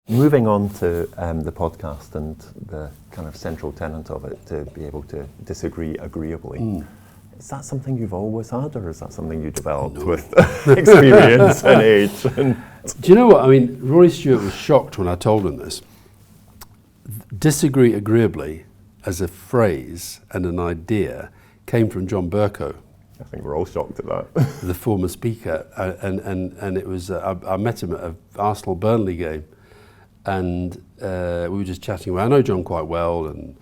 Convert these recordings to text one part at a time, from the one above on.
Moving on to the podcast and the kind of central tenet of it, to be able to disagree agreeably. Is that something you've always had, or is that something you developed with experience and age? Do you know what? I mean, Rory Stewart was shocked when I told him this. Disagree agreeably as a phrase and an idea came from John Bercow. I think we're all shocked at that. The former speaker, and it was, I met him at an Arsenal-Burnley game, and we were just chatting away. I know John quite well, and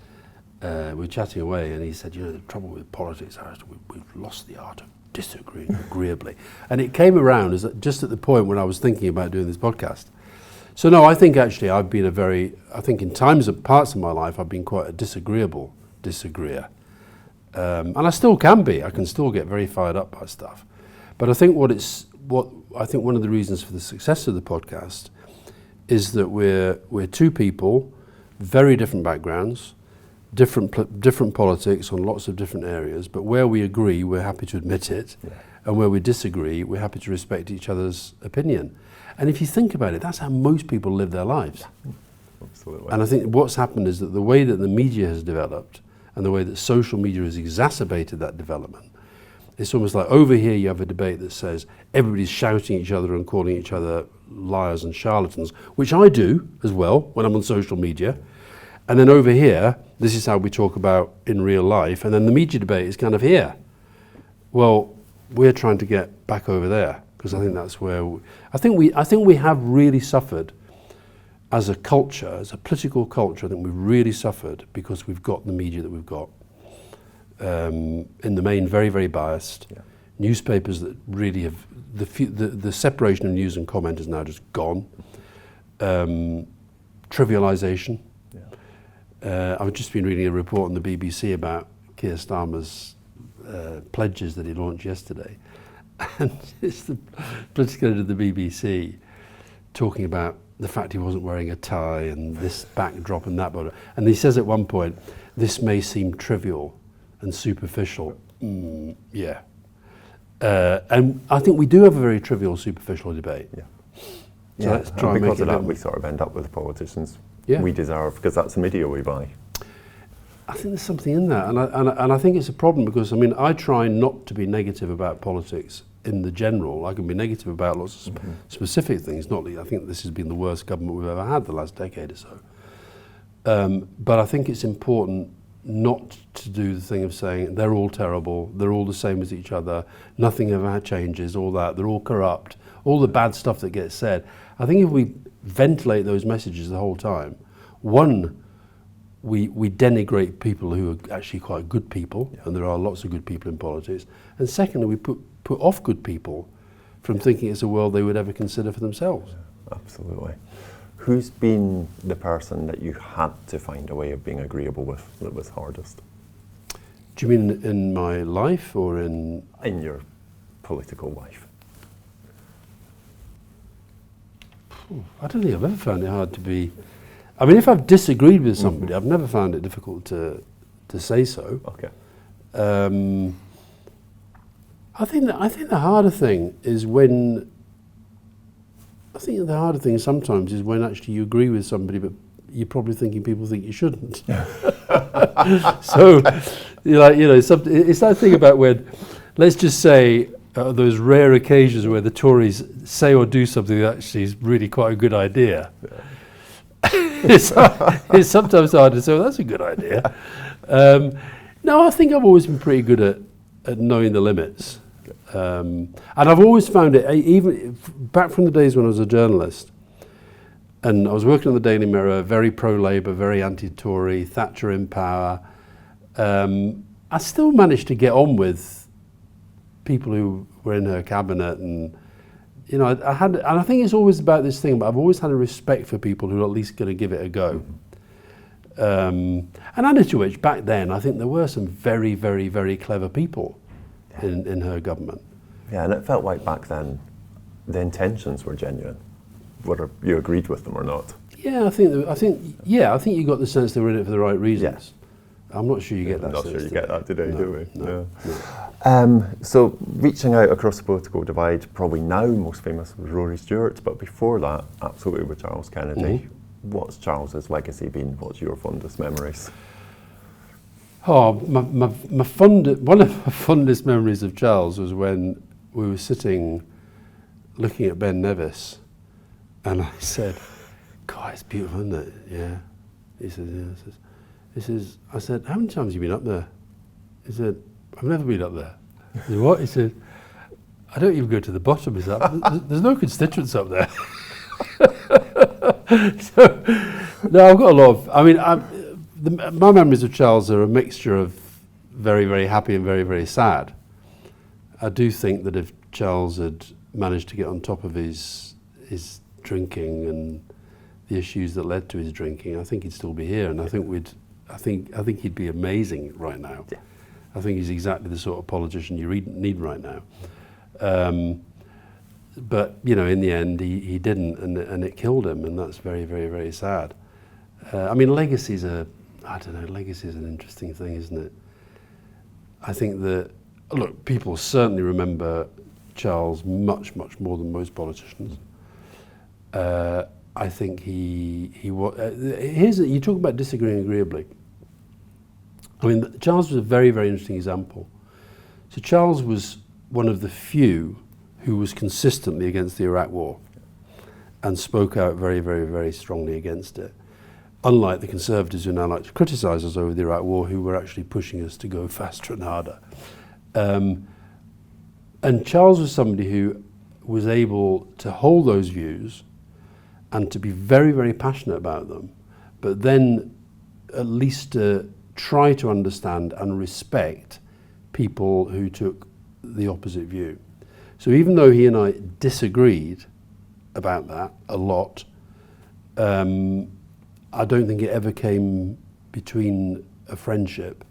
we were chatting away, and he said, you know, the trouble with politics is we've lost the art of disagreeing agreeably. And it came around just at the point when I was thinking about doing this podcast. So no, I think actually I've been I think in parts of my life, I've been quite a disagreeable disagreeer. And I still can be. I can still get very fired up by stuff. But I think one of the reasons for the success of the podcast is that we're two people, very different backgrounds, different politics on lots of different areas, but where we agree, we're happy to admit it, and where we disagree, we're happy to respect each other's opinion. And if you think about it, that's how most people live their lives. Absolutely. And I think what's happened is that the way that the media has developed and the way that social media has exacerbated that development, it's almost like over here you have a debate that says everybody's shouting at each other and calling each other liars and charlatans, which I do as well when I'm on social media. And then over here, this is how we talk about in real life, and then the media debate is kind of here. Well, we're trying to get back over there, because I think that's where I think we have really suffered as a culture, as a political culture. I think we've really suffered because we've got the media that we've got. In the main, very, very biased. Yeah. Newspapers that really have the separation of news and comment is now just gone. Trivialization. Yeah. I've just been reading a report on the BBC about Keir Starmer's pledges that he launched yesterday, and it's the political editor of the BBC talking about the fact he wasn't wearing a tie and this backdrop and that, and he says at one point, "This may seem trivial and superficial." Yeah. And I think we do have a very trivial, superficial debate. Yeah. So let's try and because of that, we sort of end up with politicians we deserve, because that's the media we buy. I think there's something in that, and I think it's a problem, because I mean, I try not to be negative about politics in the general. I can be negative about lots of specific things. I think this has been the worst government we've ever had the last decade or so. But I think it's important not to do the thing of saying they're all terrible, they're all the same as each other, nothing ever changes, all that, they're all corrupt, all the bad stuff that gets said. I think if we ventilate those messages the whole time, one, we denigrate people who are actually quite good people, and there are lots of good people in politics, and secondly, we put off good people from thinking it's a world they would ever consider for themselves. Yeah, absolutely. Who's been the person that you had to find a way of being agreeable with that was hardest? Do you mean in my life or in your political life? I don't think I've ever found it hard to be. I mean, if I've disagreed with somebody, I've never found it difficult to say so. Okay. I think the harder thing is when. I think the harder thing sometimes is when actually you agree with somebody, but you're probably thinking people think you shouldn't. So, it's that thing about when, let's just say, those rare occasions where the Tories say or do something that actually is really quite a good idea. It's sometimes hard to say, well, that's a good idea. No, I think I've always been pretty good at knowing the limits. And I've always found it, even back from the days when I was a journalist, and I was working on the Daily Mirror, very pro-Labour, very anti-Tory, Thatcher in power. I still managed to get on with people who were in her cabinet, and I think it's always about this thing, but I've always had a respect for people who are at least going to give it a go. And added to which, back then, I think there were some very, very, very clever people in her government. Yeah, and it felt like back then the intentions were genuine, whether you agreed with them or not. Yeah, I think you got the sense they were in it for the right reasons. I'm not sure you get that. I'm not sure you get that today, No, do we? no. So reaching out across the political divide, probably now most famous was Rory Stewart, but before that, absolutely with Charles Kennedy. What's Charles's legacy been? What's your fondest memories? Oh, one of my fondest memories of Charles was when we were sitting looking at Ben Nevis, and I said, God, it's beautiful, isn't it? Yeah. He said, yeah. I said, how many times have you been up there? He said, I've never been up there. I said, what? He said, I don't even go to the bottom. He said, there's no constituents up there. So, no, I've got a lot of, I mean, my memories of Charles are a mixture of very, very happy and very, very sad. I do think that if Charles had managed to get on top of his drinking and the issues that led to his drinking, I think he'd still be here, and I think he'd be amazing right now. Yeah. I think he's exactly the sort of politician you need right now. But you know, in the end, he didn't, and it killed him, and that's very, very, very sad. I mean, legacy's legacy is an interesting thing, isn't it? I think that, look, people certainly remember Charles much, much more than most politicians. I think he was. You talk about disagreeing agreeably. I mean, Charles was a very, very interesting example. So Charles was one of the few who was consistently against the Iraq War and spoke out very, very, very strongly against it. Unlike the Conservatives who now like to criticise us over the Iraq War, who were actually pushing us to go faster and harder. And Charles was somebody who was able to hold those views and to be very, very passionate about them, but then at least try to understand and respect people who took the opposite view. So even though he and I disagreed about that a lot, I don't think it ever came between a friendship.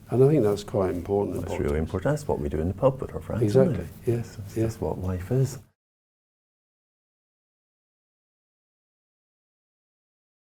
And I think that's quite important. That's really important. That's what we do in the pub with our friends. Exactly. Yes. That's what life is.